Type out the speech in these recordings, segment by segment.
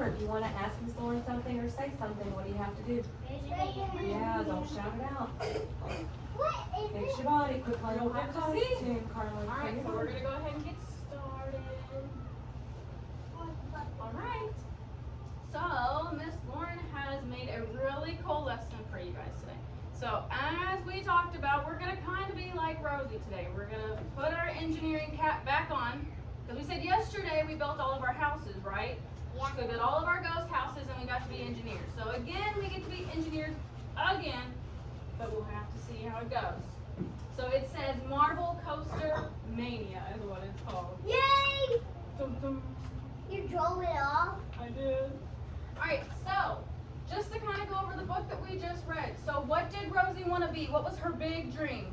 Lauren, if you want to ask Miss Lauren something or say something, what do you have to do? Yeah, don't shout it out. Fix your body. Quit playing with your costume, Carla. Alright, so we're going to go ahead and get started. Alright. So, Miss Lauren has made a really cool lesson for you guys today. So, as we talked about, we're going to kind of be like Rosie today. We're going to put our engineering cap back on. Because we said yesterday we built all of our houses, right? Yeah. So we built all of our ghost houses and we got to be engineers. So again, we get to be engineers again, but we'll have to see how it goes. So it says Marble Coaster Mania is what it's called. Yay! Dum, dum. You drove it off? I did. Alright, so just to kind of go over the book that we just read. So what did Rosie want to be? What was her big dream?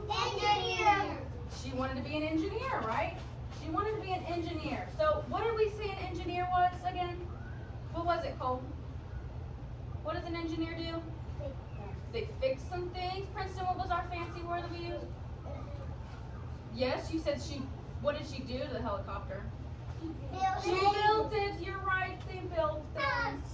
Engineer. She wanted to be an engineer, right? She wanted to be an engineer. So what did we say an engineer was again? What was it, Cole? What does an engineer do? They fix some things. Princeton, what was our fancy word that we used? Yes, you said what did she do to the helicopter? She built it. You're right. They built things.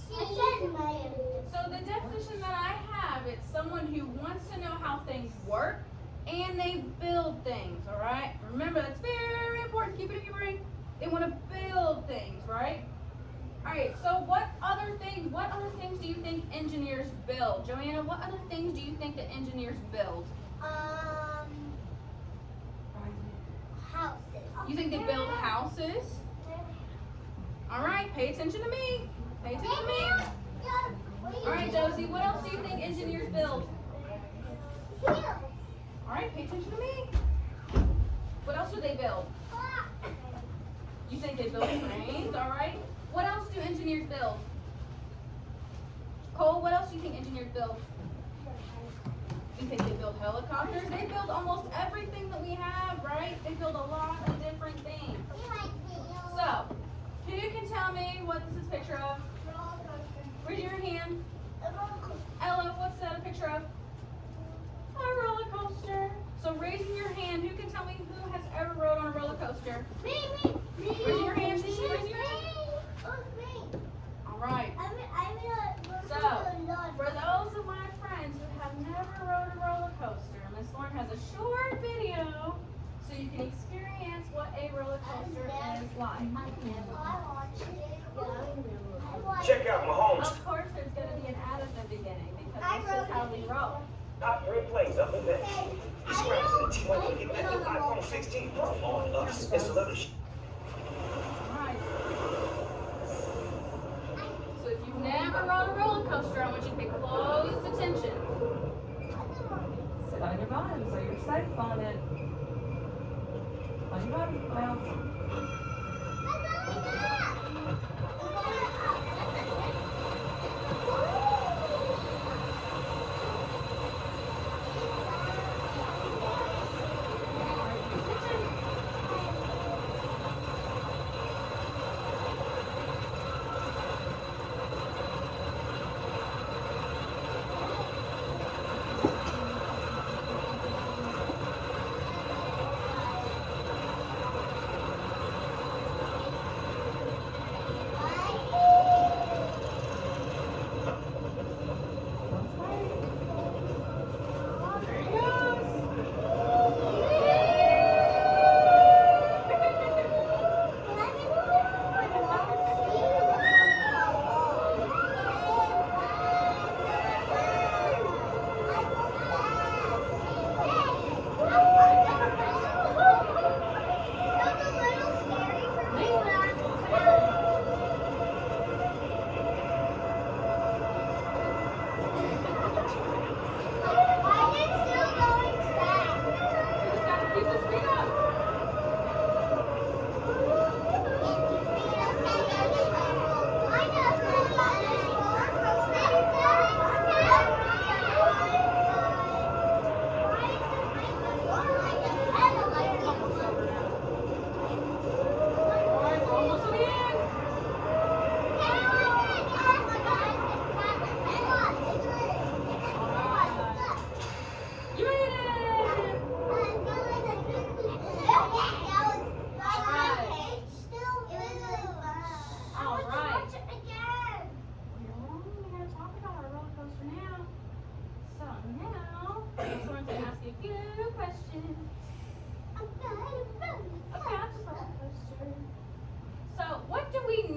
So the definition that I have, it's someone who wants to know how things work and they build things, all right? Remember, that's very important. Keep it in your brain. They want to build things, right? All right, so what other things do you think engineers build? Joanna, what other things do you think that engineers build? Houses. You think they build houses? All right, pay attention to me. Pay attention to me. All right, Josie, what else do you think engineers build? All right, pay attention to me. What else do they build? You think they build trains, all right? What else do engineers build? Cole, what else do you think engineers build? You think they build helicopters? They build almost everything that we have, right? They build a lot of different things. So, who can tell me what this is a picture of? Raise your hand. Ella, what's that a picture of? A roller coaster. So raising your hand, who can tell me who has ever rode on a roller coaster? Me. Raise your hand. Did she raise your hand? All right. So, for those of my friends who have never rode a roller coaster, Miss Lauren has a short video so you can experience what a roller coaster is like. Check out Mahomes' Of course, there's going to be an ad at the beginning because that's just how we roll. top 3 plays up the bench. He's scratching the T1 to get that new iPhone 16 Pro on us. It's a little Right. So if you've never rode a roller coaster, I want you to pay close attention. Sit on your bottom so you're safe on it. On your bottom. Bounce.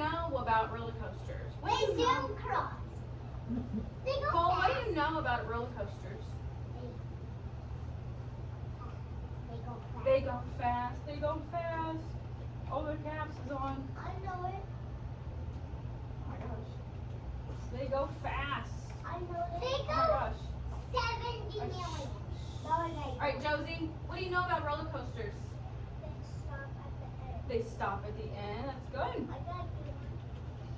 know about roller coasters? What do They you know? zoom cross. They go Cole, what fast. do you know about roller coasters? They go fast. They go fast. They go fast. Oh, their caps is on. I know it. Oh my gosh. They go fast. I know it. They Oh my go gosh. 70 million. All right, Josie, what do you know about roller coasters? They They stop at the end. stop at the end. That's good. I got you.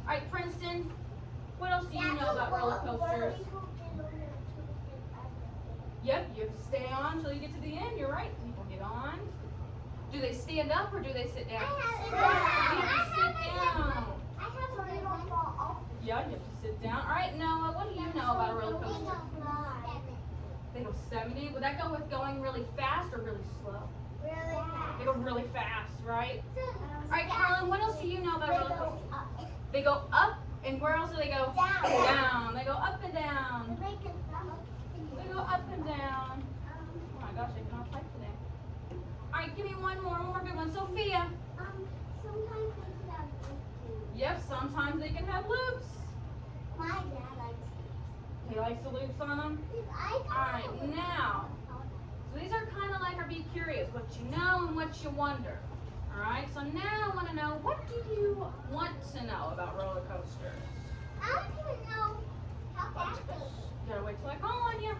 All right, Princeton, what else do you know about roller coasters? Yep, you have to stay on until you get to the end. You're right. People get on. Do they stand up or do they sit down? You have to sit down. I have so they don't fall off. Yeah, you have to sit down. All right, Noah, what do you know about a roller coaster? They go 70. Would that go with going really fast or really slow? Really fast. They go really fast, right? All right, Carlin, what else do you know about roller coasters? They go up, and where else do they go? Down. Down. They go up and down. They go up and down. Oh my gosh, I cannot type today. All right, give me one more good one. Sophia. Sometimes they have loops. Yep, sometimes they can have loops. My dad likes He likes the loops on them. I All right, now. So these are kind of like our be curious, what you know and what you wonder. All right, so now I want to know, what do you want to know about roller coasters? I don't even know how fast they go. You gotta wait till I call on you.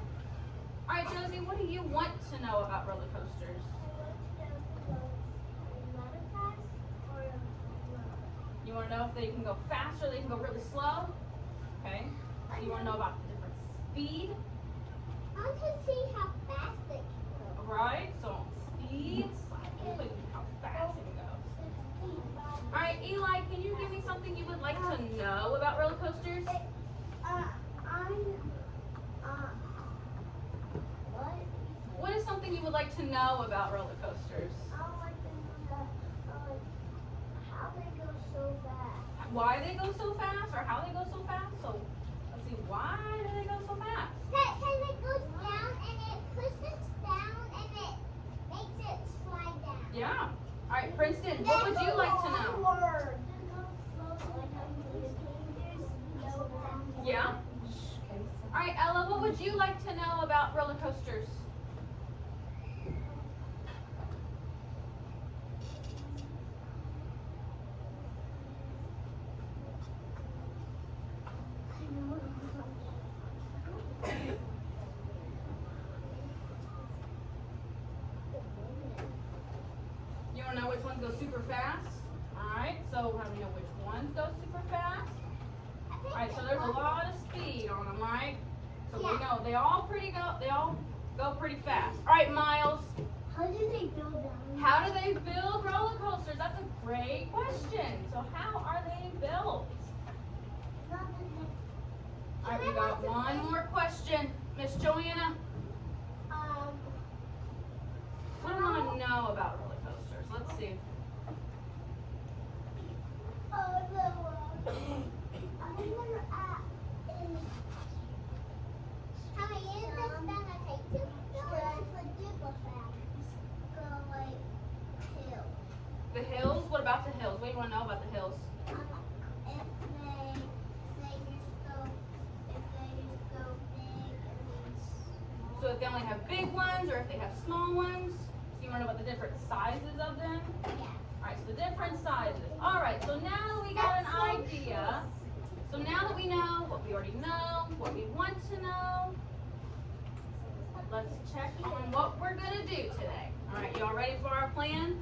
All right, Josie, what do you want to know about roller coasters? You want to know if they can go fast or they can go really slow? Okay. So you want to know about the different speed, I want to see how fast they can go. right? So speeds, like how fast it goes. All right, Eli, can you give me something you would like to know about roller coasters? What is something you would like to know about roller coasters? How they go so fast. Why they go so fast or how they go so fast? So let's see, why do they go so fast? Because it goes down and it pushes down and it makes it slide down. Yeah. All right, Princeton, what would you like to know? Yeah. All right, Ella, what would you like to know about roller coasters? You want to know which ones go super fast? All right, so how do you know which ones go super fast? All right, so there's a lot of speed on them, right? So we know they all go pretty fast. All right, Miles, How do they build them? how do they build roller coasters? That's a great question. So how are they built? All right, we got one more question. Miss Joanna, what do you want to know about roller coasters? Let's see. The hills? What about the hills? What do you want to know about the hills? So if they only have big ones or if they have small ones? So you want to know about the different sizes of them? Alright, so the different sizes. Alright, so now that we got an idea, so now that we know what we already know, what we want to know, let's check on what we're going to do today. Alright, y'all ready for our plan?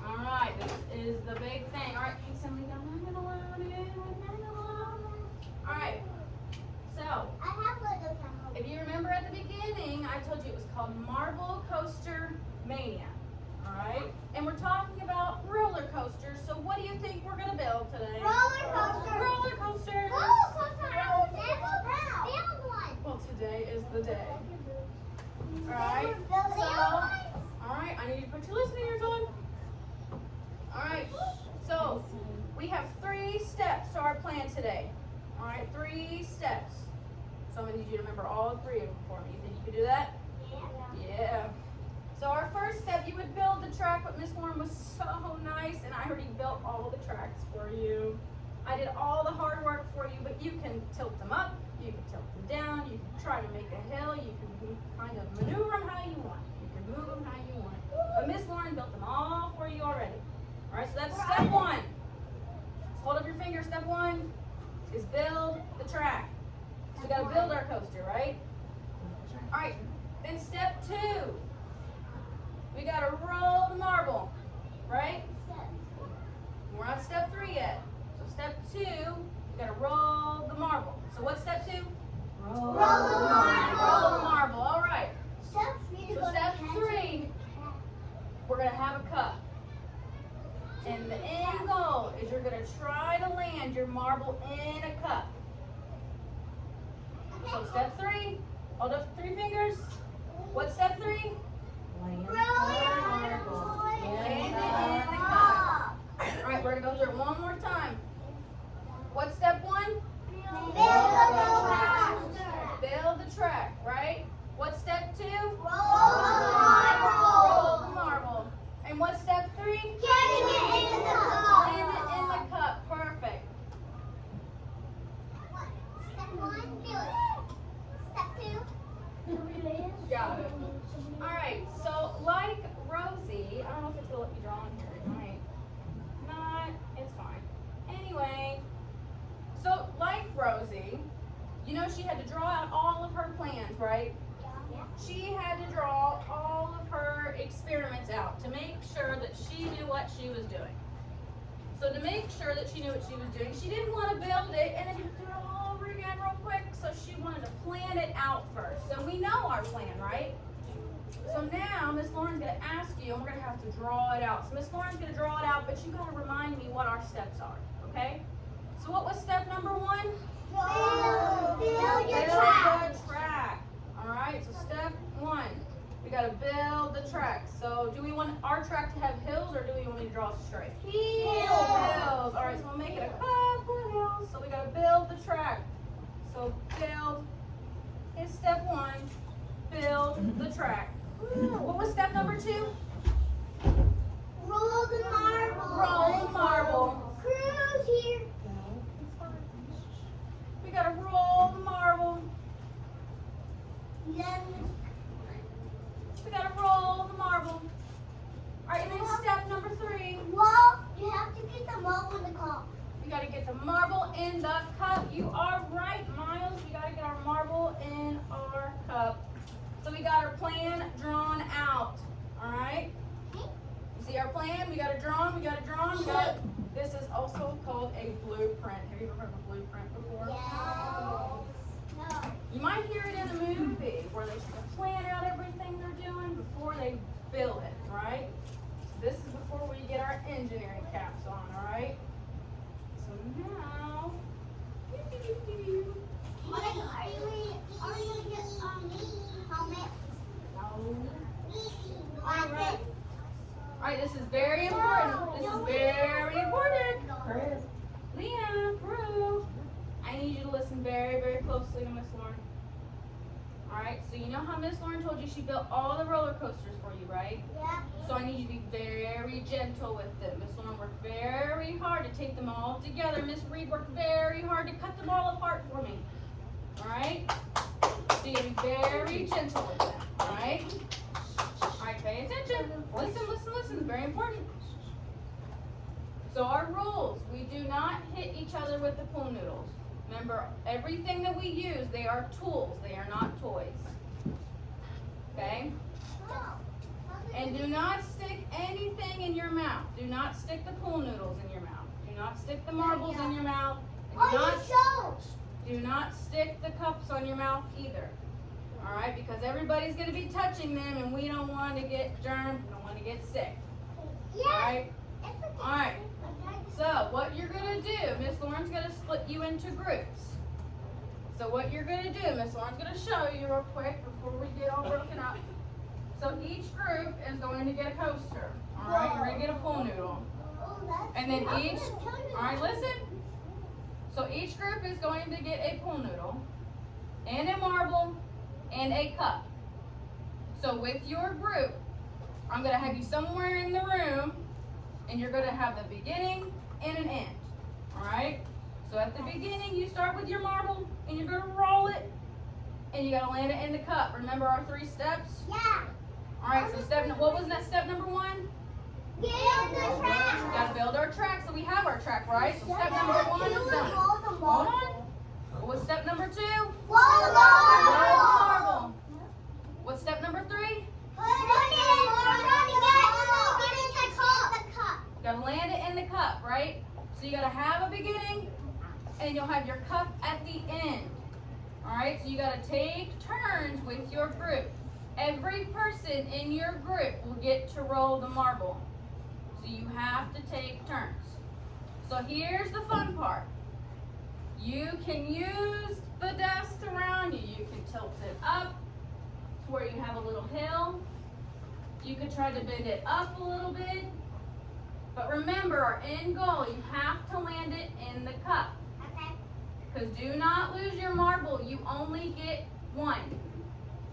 Alright, this is the big thing. Alright, can somebody go, I'm not allowed in, I'm not allowed. Alright, so if you remember at the beginning, I told you it was called Marble Coaster Mania. Alright? And we're talking about roller coasters, so what do you think we're going to build today? Roller coasters! Well, today is the day. Alright? Alright, I need you to put your listening ears on. Alright, so we have 3 steps to our plan today. Alright, 3 steps. So I'm going to need you to remember all 3 of them for me. You think you can do that? Yeah. So our first step, you would build the track, but Miss Warren was so nice, and I already built all the tracks for you. I did all the hard work for you, but you can tilt them up, you can tilt them down, you can try to make a hill, you can kind of maneuver them how you want. You can move them how you want. But Miss Lauren built them all for you already. All right, so that's step one. Just hold up your finger. Step one is build the track. So we got to build our coaster, right? All right, then step two, we got to roll the marble, right? We're on step three yet. So step two, we got to roll the marble. So what's step two? Roll. Roll the marble. Roll the marble, all right. Step three. So step three, we're going to have a cup. And the end goal is you're going to try to land your marble in a cup. So step three, hold up 3 fingers. What's step three? Land Roll marble. Land it in the Land cup. All right, we're going to go through it one more time. What's step one? Build the track, right? What's step two? Roll the marble. And what's step three? Land it in the cup. Perfect. Step one, do it. Step two. Got it. All right, so like Rosie, I don't know if it's going to let me draw on here. It might not. It's fine. Anyway, so like Rosie, you know she had to draw out all of her plans, right? She had to draw all of her experiments out to make sure that she knew what she was doing. So to make sure that she knew what she was doing, she didn't want to build it and then do it all over again real quick. So she wanted to plan it out first. So we know our plan, right? So now Miss Lauren's going to ask you, and we're going to have to draw it out. So Miss Lauren's going to draw it out, but you got to remind me what our steps are, okay? So what was step number one? Build your Build track. the track. All right, so step one, we got to build the track. So do we want our track to have hills or do we want me to draw straight? Hills. All right, so we'll make it a couple of hills. So we got to build the track. So build is step one. Build the track. What was step number two? Roll the marble. Roll the marble. Crew's here. We got to roll the marble. Then We got to roll the marble. All right, and then step number three. well, you have to get the marble in the cup. We got to get the marble in the cup. You are right, Miles. We got to get our marble in our cup. So we got our plan drawn out. All right. You see our plan? We got it drawn. We got it drawn. We got it. This is also called a blueprint. Have you ever heard of a blueprint before? No. You might hear it in a movie where they sort of plan out everything they're doing before they build it, right? So this is before we get our engineering caps on, all right? So now, Are you gonna get helmet? all right, this is very important. This is very important. Chris. Leah, Brew, I need you to listen very, very closely to Miss Lauren. All right, so you know how Miss Lauren told you she built all the roller coasters for you, right? Yeah. So I need you to be very gentle with them. Miss Lauren worked very hard to take them all together. Miss Reed worked very hard to cut them all apart for me. All right? So you gotta be very gentle with them. All right? All right, pay attention. Listen, listen, listen. Very important. So our rules: we do not hit each other with the pool noodles. Remember, everything that we use, they are tools. They are not toys. Okay? And do not stick anything in your mouth. Do not stick the pool noodles in your mouth. Do not stick the marbles in your mouth. And do not stick the cups on your mouth either. All right? Because everybody's going to be touching them, and we don't want to get germs. We don't want to get sick. All right? All right. So what you're going to do, Miss Lauren's going to split you into groups. So what you're going to do, Miss Lauren's going to show you real quick before we get all broken up. So each group is going to get a coaster. All right, you're going to get a pool noodle. And then each, all right, listen. So each group is going to get a pool noodle and a marble and a cup. So with your group, I'm going to have you somewhere in the room and you're going to have the beginning and an end. All right? So at the beginning, you start with your marble, and you're gonna roll it, and you gotta land it in the cup. Remember our 3 steps? Yeah. All right, so what was that step number 1? Get on the We track. gotta build our track, so we have our track, right? So step number 1 is done. Hold on. What was step number 2? Roll the marble. What's step number 3? Gotta land it in the cup, right? So you gotta have a beginning, and you'll have your cup at the end. All right, so you gotta take turns with your group. Every person in your group will get to roll the marble. So you have to take turns. So here's the fun part. You can use the desk around you. You can tilt it up to where you have a little hill. You could try to bend it up a little bit. But remember, our end goal, you have to land it in the cup. Because do not lose your marble. You only get 1.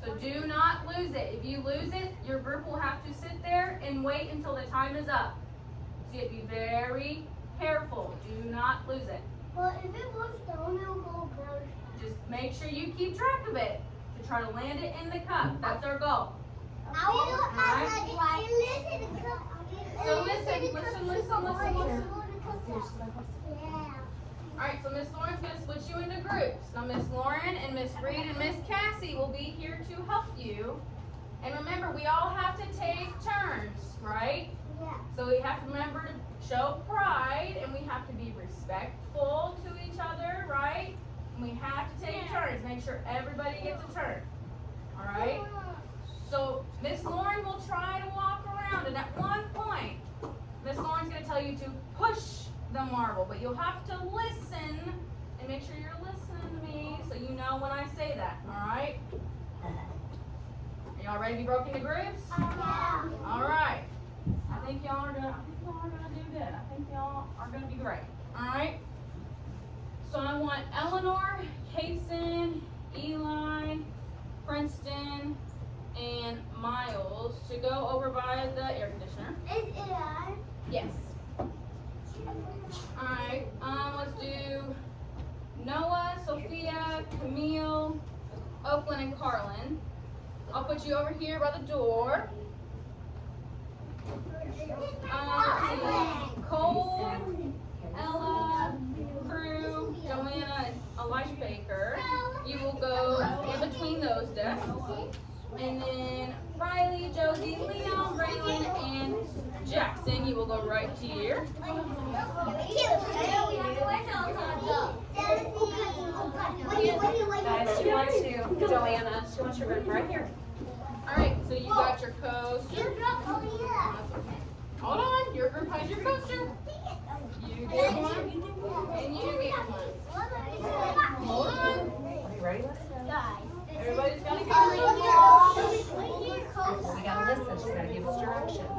So do not lose it. If you lose it, your group will have to sit there and wait until the time is up. So you have to be very careful. Do not lose it. But if it goes down, it'll go first. Just make sure you keep track of it to try to land it in the cup. That's our goal. So listen. Alright, so Miss Lauren's going to switch you into groups. Now Miss Lauren and Miss Reed and Miss Cassie will be here to help you. And remember, we all have to take turns, right? Yeah. So we have to remember to show pride, and we have to be respectful to each other, right? And we have to take turns. Make sure everybody gets a turn. Alright? So Miss Lauren will try to walk around, and at one point, Miss Lauren's going to tell you to push the marble, but you'll have to listen and make sure you're listening to me so you know when I say that. Alright? Are y'all ready to be broken into groups? Yeah. Alright. I think y'all are gonna do good. I think y'all are gonna be great. Alright? So I want Eleanor, Kason, Eli, Princeton, and Miles to go over by the air conditioner. Is it on? Yes. Alright, let's do Noah, Sophia, Camille, Oakland, and Carlin. I'll put you over here by the door. Let's see, Cole, Ella, Prue, Joanna, and Elijah Baker. You will go in between those desks. And then Riley, Josie, Leon, Braylon, and Jackson, you will go right here. She wants you, Joanna. She wants your group right here. Alright, so you got your coaster. Hold on, your group has your coaster. You get one, and you get one. Hold on. Are you ready? Let's go. Everybody's got to get ready. We gotta listen. She's gotta give us directions.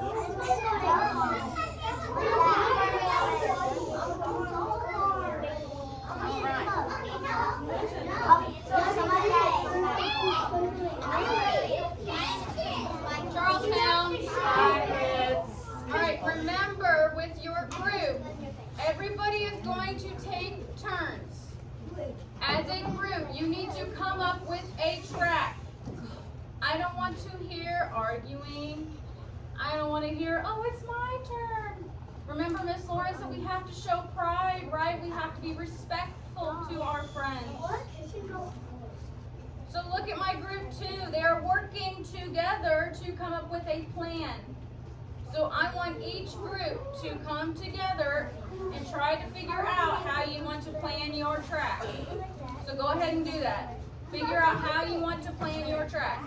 Charlestown. Alright, remember with your group, everybody is going to take turns. As a group, you need to come up with a track. I don't want to hear arguing. I don't want to hear, oh, it's my turn. Remember, Miss Lauren said we have to show pride, right? We have to be respectful to our friends. So look at my group too. They are working together to come up with a plan. So I want each group to come together and try to figure out how you want to plan your track. So go ahead and do that. Figure out how you want to plan your track.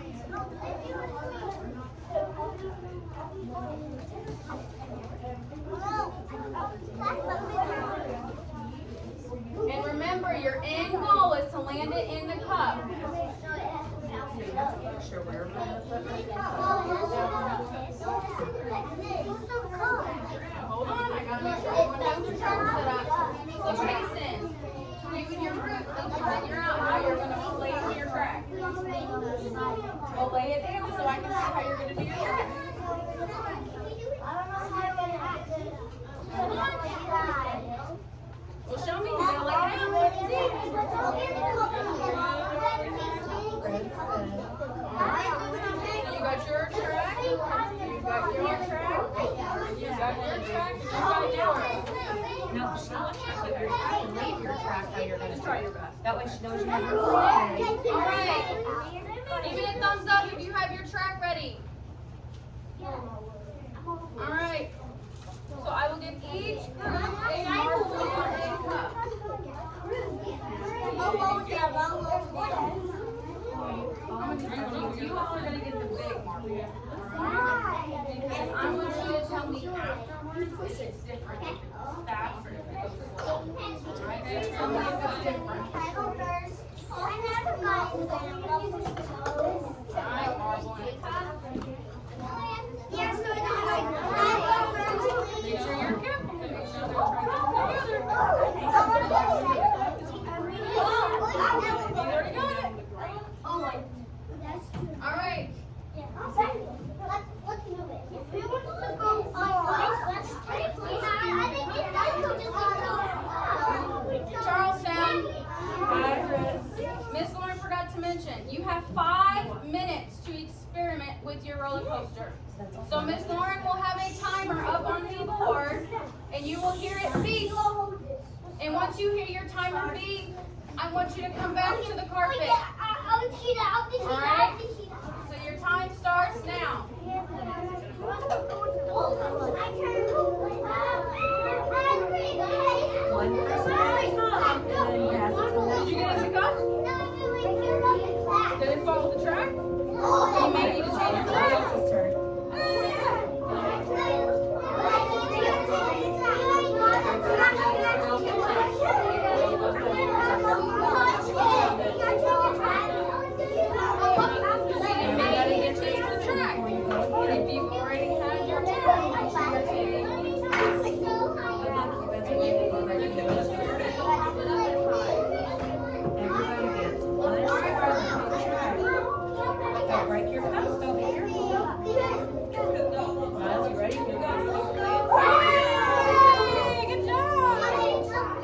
And remember, your end goal is to land it in the cup. Sure, where we're gonna put it. Hold on, I gotta make sure everyone has their track set up. So Jason, you and your group need to figure out how you're gonna lay your track. Well, lay it down so I can see how you're gonna do your track. Hold on. Well, show me. You gotta lay it No, she wants you to put your track and leave your track how you're gonna Try your best. That way she knows you have your play. All right. Give me a thumbs up if you have your track ready. All right. So I will give each group a marble or a cup. You all are gonna get the big marble. And I want you to tell me afterwards if it's different. If it's fast or if it's slow. Alright, tell me if it's different. Alright, marble and a cup. Make sure you're careful. Make sure they're trying to You already got it. All right. Charlestown. Miss Lauren forgot to mention, you have 5 minutes to experiment with your roller coaster. So Miss Lauren will have a timer up on the board, and you will hear it beep. And once you hear your timer beep, I want you to come back to the carpet. Alright? So your time starts now. One person at a time, and then you have to Did you get it in the cup? Did it follow the track? You may need to change your track. Alexis' turn. Everybody get to the track. If you've already had your turn, make sure you're taking Everybody gets one track. Don't break your post over here. Miles, you ready? You go. Yay, good job. Good job.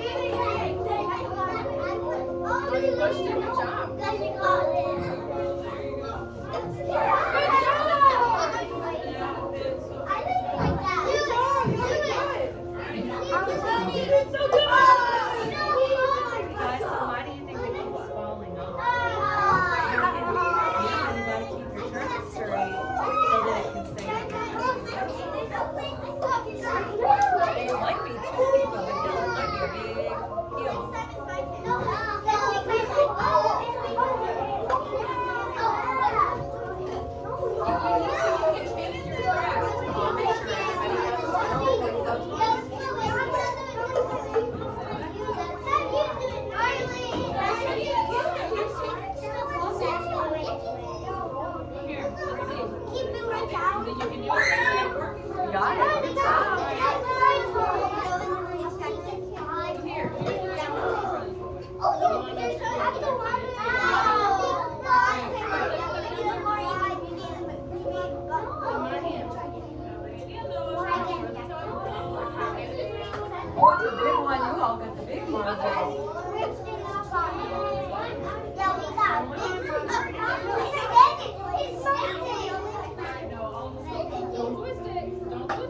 Guys, so why do you think it keeps falling off? You gotta keep your track straight so that it can stay on your It might be too steep of a hill. It might be a big hill. You got it. Good job. Oh, it's a big one. You all got the big marbles. Don't twist it. Don't twist it.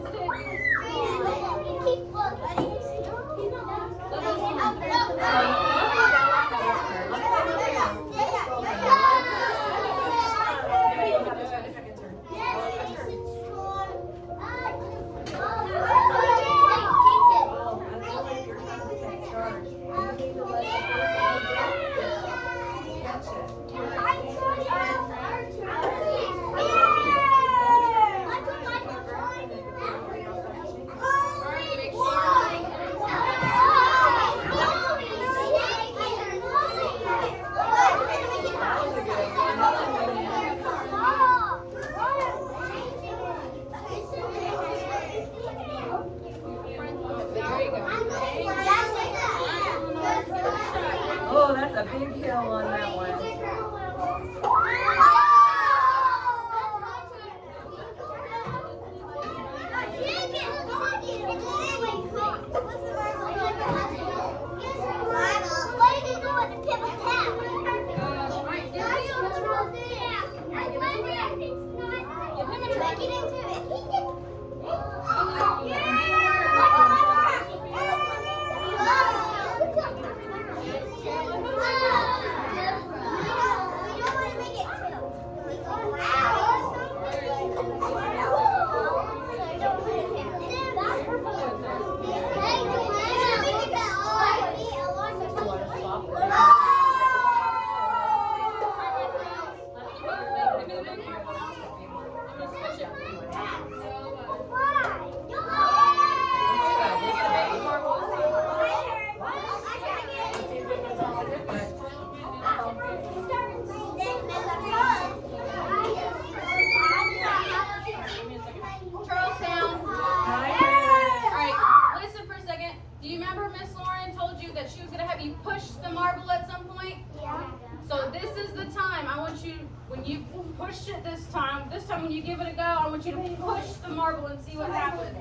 Oh, that's a big hill on that one. Do you remember Miss Lauren told you that she was going to have you push the marble at some point? Yeah. So this is the time. I want you, when you push it this time when you give it a go, I want you to push the marble and see what happens.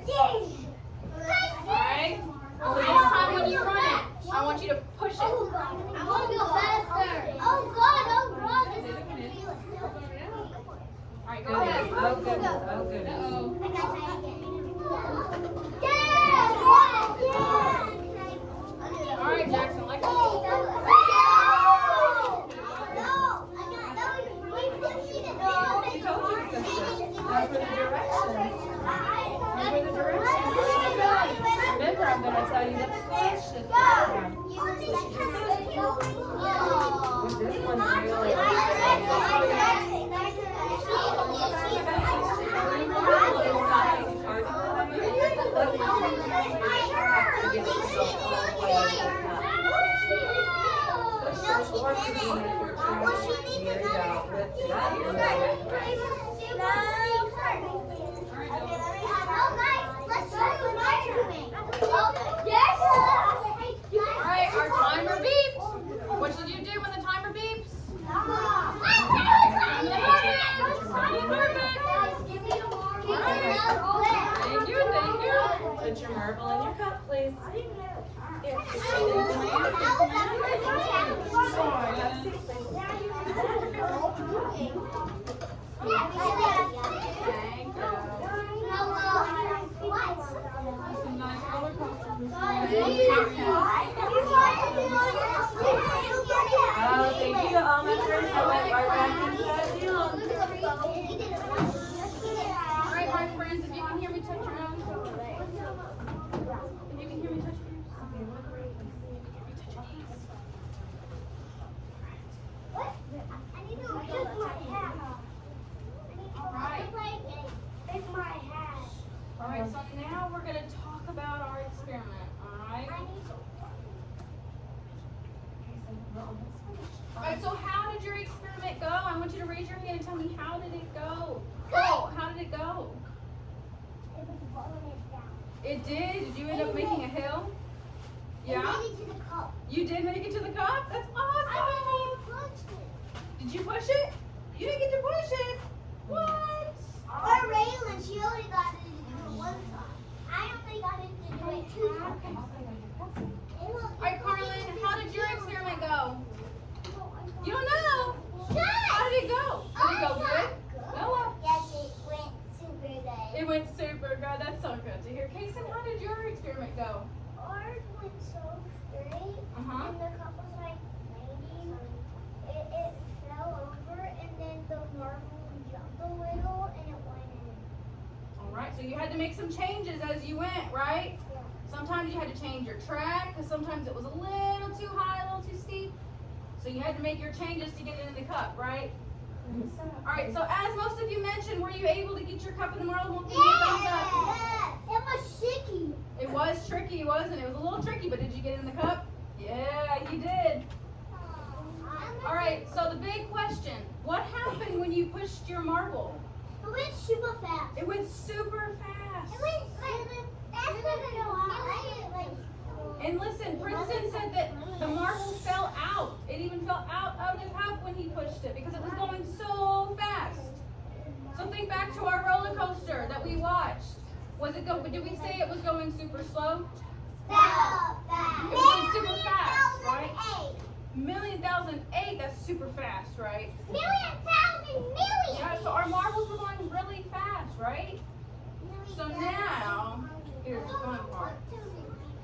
Alright? So this time when you run it, I want you to push it. I want to go faster. Oh God, this is gonna feel it. Alright, go ahead. Oh goodness, oh goodness. Alright, Jackson, let go. She told you to push it. Now for the directions. Remember the directions? Remember, I'm going to tell you to push it. With this one, really. Alright, our timer beeps. What should you do when the timer beeps? Thank you, thank you. Put your marble in your cup, please. Thank you. Some nice roller coasters. Oh, thank you, all my friends. I went right back inside you. Alright, my friends, if you can hear me touch your nose. If you can hear me touch your nose. Touch your knees. Alright, so now we're going to talk about our experiment, alright? Alright, so how did your experiment go? I want you to raise your hand and tell me, how did it go? Oh, how did it go? It did? Did you end up making a hill? Yeah? You did make it to the cup? That's awesome! Did you push it? You didn't get to push it. What? Or Raylan, she only got it to do it one time. I only got it to do it two times. Alright, Carlin, how did your experiment go? You don't know? How did it go? Did it go good? Noah? Yes, it went super good. It went super good. That's so good to hear. Kason, how did your experiment go? Ours went so straight, Uh-huh. and the cup was like 90. It fell over, and then the marble jumped a little, and it went in. Alright, so you had to make some changes as you went, right? Yeah. Sometimes you had to change your track, because sometimes it was a little too high, a little too steep. So you had to make your changes to get it in the cup, right? Alright, so as most of you mentioned, were you able to get your cup in the marble? Won't give me a thumbs up. Yeah. It was shaky. It was tricky, wasn't it? It was a little tricky, but did you get it in the cup? Yeah, you did. Alright, so the big question, what happened when you pushed your marble? It went super fast. It went super fast. It went faster than And listen, Princeton said that the marble fell out. It even fell out of the cup when he pushed it because it was going so fast. So think back to our roller coaster that we watched. Did we say it was going super slow? Fast. It was going super fast, right? 1,000,008, that's super fast, right? Million. Yeah, so our marbles were going really fast, right? So now, here's the fun part.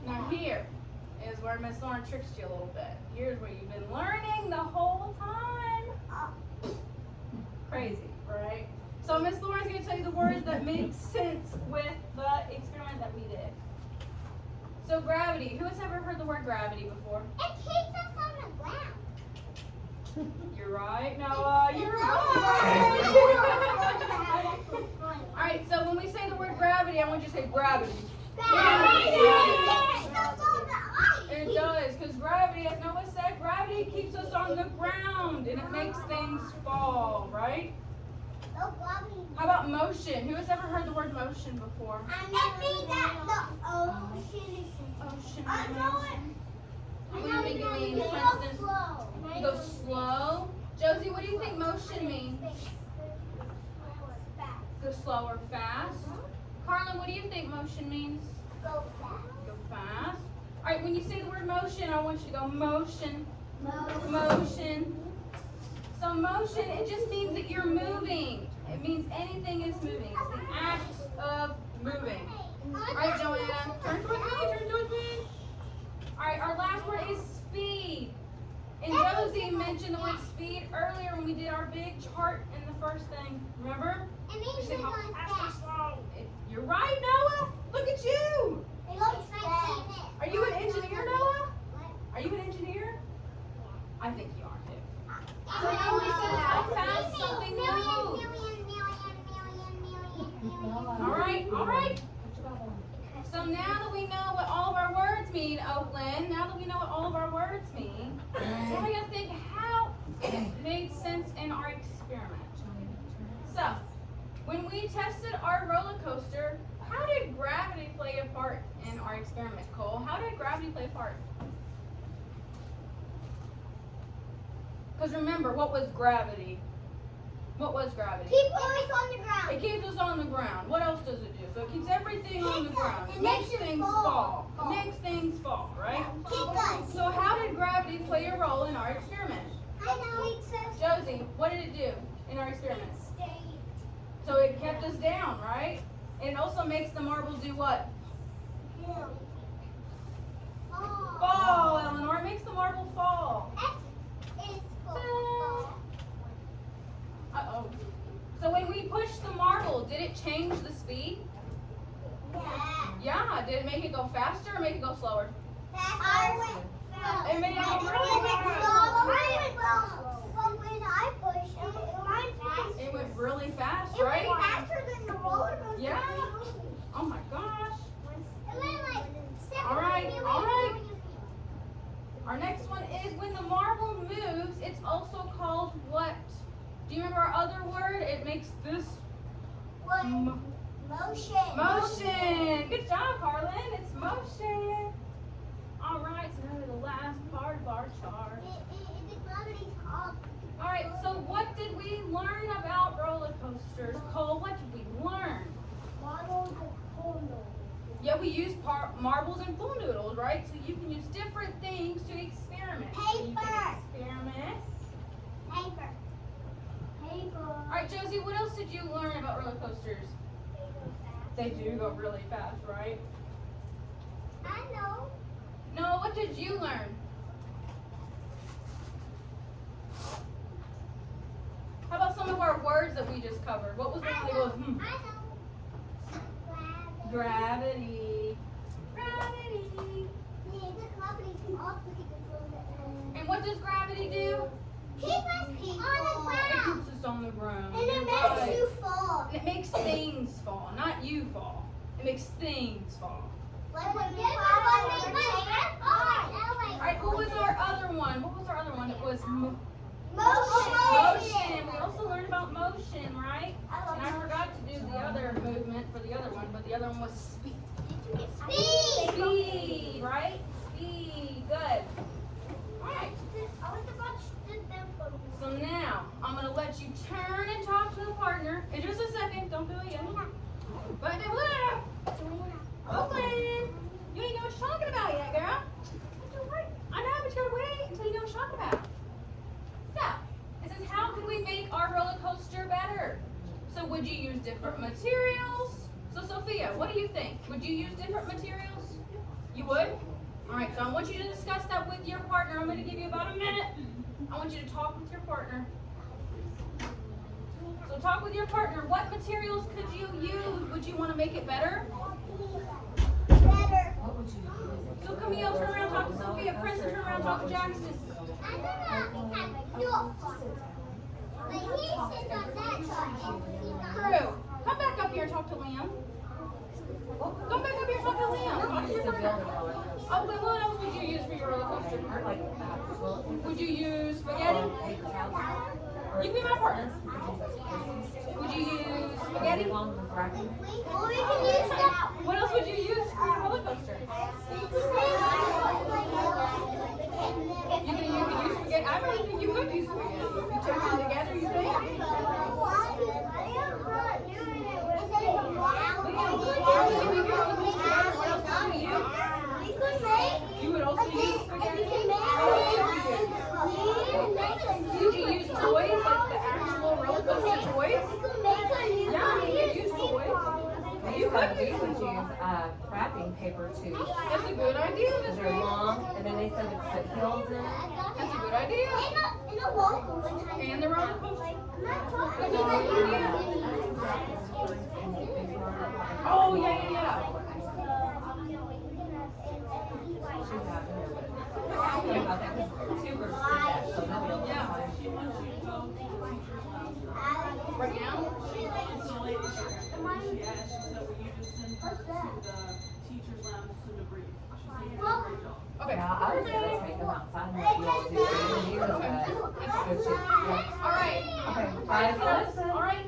Now here is where Miss Lauren tricks you a little bit. Here's where you've been learning the whole time. Crazy, right? So Miss Lauren's going to tell you the words that make sense with the experiment that we did. So gravity. Who has ever heard the word gravity before? It keeps us on the ground. You're right, Noah. You're right. All right, so when we say the word gravity, I want you to say gravity. It does, because gravity, as Noah said, gravity keeps us on the ground and it makes things fall, right? How about motion? Who has ever heard the word motion before? I mean that the ocean is Ocean motion I means? know it. What do you think it means, Princeton? You go slow. Josie, what do you think motion means? Go slow or fast. Carlin, what do you think motion means? Go fast. Go fast. All right, when you say the word motion, I want you to go motion, motion. So motion, it just means that you're moving. It means anything is moving. It's the act of moving. All right, Joanna, turn towards me, turn towards me. All right, our last word is speed. And Josie mentioned the word speed earlier when we did our big chart in the first thing. Remember? It We means said you're how going fast or fast. slow. You're right, Noah. Look at you. It looks fast. Are you an engineer, Noah? Are you an engineer? I think you are too. So now we said how fast something moves. All right, all right. So now that we know what all of our words mean, Oakland, now that we know what all of our words mean, we're going to think how it made sense in our experiment. So, when we tested our roller coaster, how did gravity play a part in our experiment, Cole? How did gravity play a part? Because remember, what was gravity? What was gravity? Keep always on the ground. It keeps us on the ground. What else does it do? So it keeps everything on the ground. It It makes makes it things fall. fall. It makes things fall, right? Keep us. So how did gravity play a role in our experiment? I know. Josie, what did it do in our experiment? So it kept us down, right? And it also makes the marble do what? Fall, Eleanor. It makes the marble fall. Uh-oh. So when we pushed the marble, did it change the speed? Yeah. Did it make it go faster or make it go slower? It made it go really fast. But when I pushed it, it went fast. It went really fast, It right? went faster than the roller coaster. Yeah. Oh my gosh. It went like 7 All right, million all right. million feet. Our next one is when the marble moves, it's also called what? Do you remember our other word? It makes this What? motion. Good job, Harlan. It's motion. All right, so now to the last part of our chart. The gravity's off. All right, so what did we learn about roller coasters? Cole, what did we learn? Models of portal. Yeah, we use marbles and pool noodles, right? So you can use different things to experiment. So you can Paper. experiment. Paper. All right, Josie, what else did you learn about roller coasters? They do go really fast, right? I know. Noah, what did you learn? How about some of our words that we just covered? What was the one that goes, hmm? I know. Gravity. Gravity. The gravity's off because it's And what does gravity do? keep us on the It ground. keeps us on the ground. And it You're makes right. you fall. And it makes things fall, not you fall. It makes things fall. Like when you All right, what was our other one? What was our other one? It was motion. Motion. We also learned about motion, right? And I forgot to do the other movement for the other one, but the other one was speed. Speed. Speed, right? Speed. Good. All right. So now I'm gonna let you turn and talk to the partner. In just a second. Don't do it yet. But Oakland, you ain't know what you're talking about yet, girl. I know, but you're gonna wait until you know what you're talking about. So, it says, how can we make our roller coaster better? So, would you use different materials? So, Sophia, what do you think? Would you use different materials? You would? All right, so I want you to discuss that with your partner. I'm going to give you about a minute. I want you to talk with your partner. So, talk with your partner. What materials could you use? Would you want to make it better? Better. What would you do? So, Camille, turn around, talk to Sophia. Princeton, turn around, talk to Jackson. I don't know. But he sits on that side. Crew, come back up here and talk to Liam. Come back up here and talk to Liam. Talk to your partner. Oh, but what else would you use for your roller coaster? Would you use spaghetti? You can be my partner. Would you use spaghetti? Well, we can use that. What else would you use for your roller coaster? also use And spaghetti? you can make Did you use toys, like the actual roller coaster toys? Yeah, you could use toys. We would use wrapping paper too. That's a good idea, Miss They're Reed. long, and then they said to put hills in it. That's a good idea. In a local And the roller coaster. That's Oh, yeah, yeah, yeah. She's out here, but I don't know about that, 'cause two groups did that, so that'll be Yeah. fine. Right now? Okay. Yeah, I was gonna take them outside and let you all do it here, but it's just, yeah. All right. Okay, Guys, guys, all right.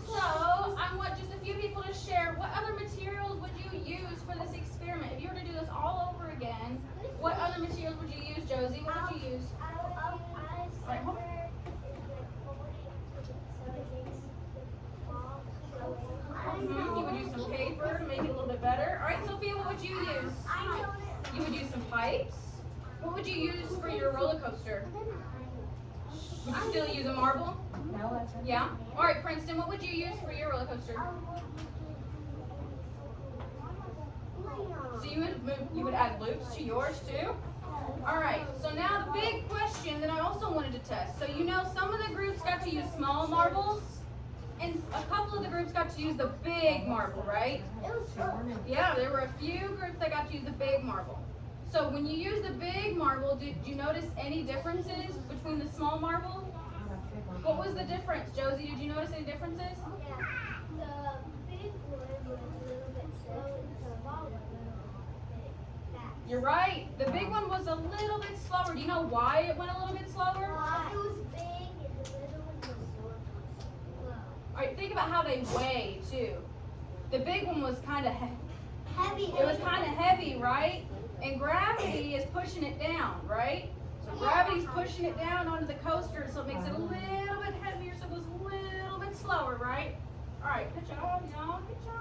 So I want just a few people to share. What other materials would you use for this experiment? If you were to do this all over again, what other materials would you use, Josie? What would you use? Right, hold on. You would use some paper to make it a little bit better. All right, Sophia, what would you use? You would use some pipes. What would you use for your roller coaster? Would you still use a marble? no, that's right. Yeah. All right, Princeton, what would you use for your roller coaster? So you would add loops to yours too? All right, so now the big question that I also wanted to test. So you know some of the groups got to use small marbles, and a couple of the groups got to use the big marble, right? Yeah, there were a few groups that got to use the big marble. So when you use the big marble, did you notice any differences between the small marble? What was the difference, Josie? Did you notice any differences? You're right. The big one was a little bit slower. Do you know why it went a little bit slower? All right, think about how they weigh too. The big one was kind of Heavy. it was kind of heavy, right? And gravity is pushing it down, right? So gravity's pushing it down onto the coaster, so it makes it a little bit heavier, so it goes a little bit slower, right? All right, good job, y'all. Good job.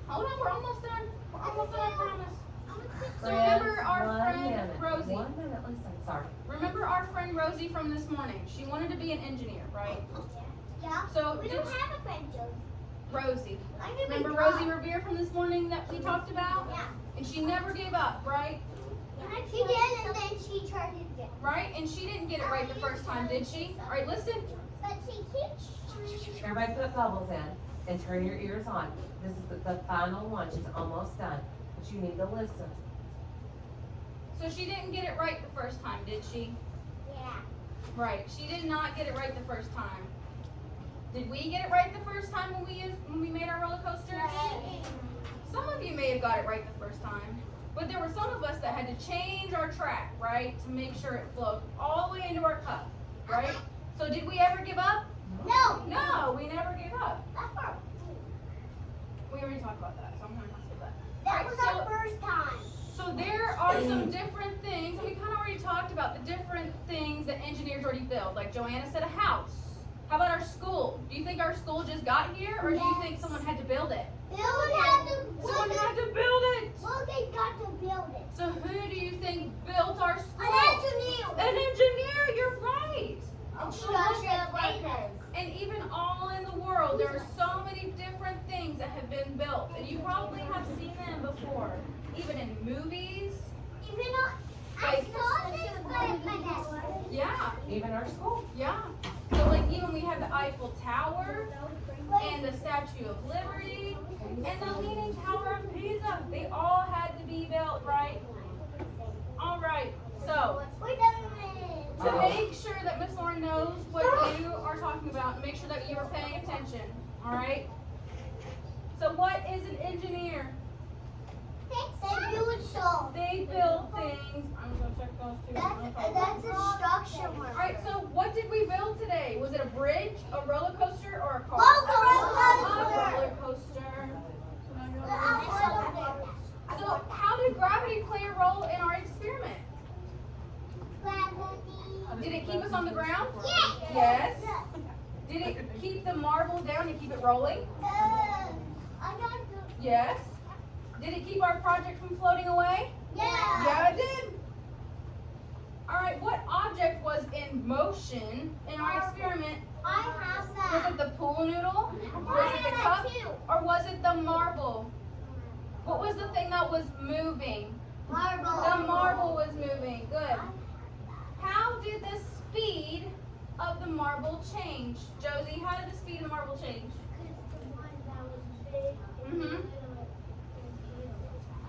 Hold on, we're almost done. We're almost done, I promise. So remember our friend Rosie. 1 minute, listen, sorry. Remember our friend Rosie from this morning. She wanted to be an engineer, right? Yeah. So We did don't have a friend, Joe. Rosie. I'm gonna Remember be Rosie God. Revere from this morning that we talked about? Yeah. And she never gave up, right? She did, and then she tried it again. Right? And she didn't get it right the first time, did she? All right, listen. But she keeps. Everybody put bubbles in and turn your ears on. This is the final one, she's almost done, but you need to listen. So she didn't get it right the first time, did she? Yeah. Right. She did not get it right the first time. Did we get it right the first time when we made our roller coasters? Some of you may have got it right the first time, but there were some of us that had to change our track, right, to make sure it flowed all the way into our cup, right? So did we ever give up? No. No, we never gave up. That's our. We already talked about that, so I'm not gonna say that. That Alright, was our first time. So there are some different things, and we kind of already talked about the different things that engineers already build. Like Joanna said, a house. How about our school? Do you think our school just got here, or do you think someone had to build it? Someone had to. Someone had to build it. Well, they got to build it. So who do you think built our school? An engineer. An engineer, you're right. Construction. And even all in the world, there are so many different things that have been built, and you probably have seen them before, even in movies. Even though I saw this, but Yeah, Even our school. yeah. So like even we have the Eiffel Tower and the Statue of Liberty and the Leaning Tower of Pisa. They all had to be built, right? All right. So we're done. to make sure that Miss Lauren knows what you are talking about and make sure that you are paying attention. All right. So what is an engineer? They build so. They build things. I'm gonna check those two. That's a structure work. All right. So what did we build today? Was it a bridge, a roller coaster, or a car? A roller coaster. So how did gravity play a role in our experiment? Did it keep us on the ground? Yes. Did it keep the marble down and keep it rolling? I got to. Yes. Did it keep our project from floating away? Yeah. motion in our experiment? I have Was that. it the pool noodle? Was it the cup? Or was it the marble? What was the thing that was moving? Marble. The marble was moving. Good. How did the speed of the marble change? Josie, how did the speed of the marble change? Mhm.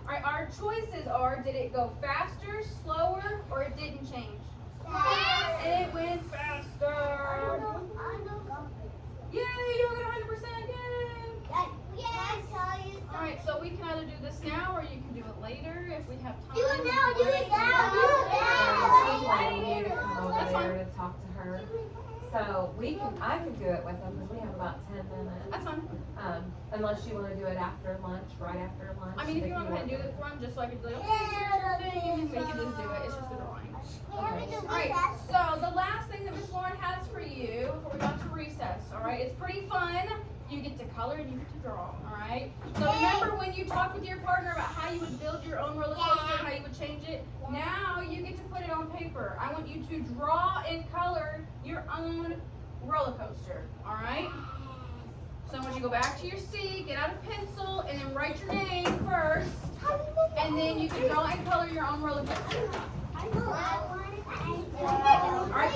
All right, our choices are, did it go faster, slower, or it didn't change? It went faster. Yay, you got 100%, yay. All right, so we can either do this now or you can do it later if we have time. Do it now, do it now, do it She's now. wanting you to come over That's there to talk to her. So I can do it with them because we have about 10 minutes. That's fine. Unless you want to do it after lunch, right after lunch. I mean, if you want to go ahead and do it for them, just so I could be like, okay, here's your thing, we can just do it. It's just a drawing. All right, so the last thing that Miss Lauren has for you before we go to recess, all right? It's pretty fun. You get to color and you get to draw, all right? So remember when you talked with your partner about how you would build your own roller coaster, how you would change it? Now you get to put it on paper. I want you to draw and color your own roller coaster, all right? So I want you to go back to your seat, get out a pencil, and then write your name first. And then you can draw and color your own roller coaster. All right,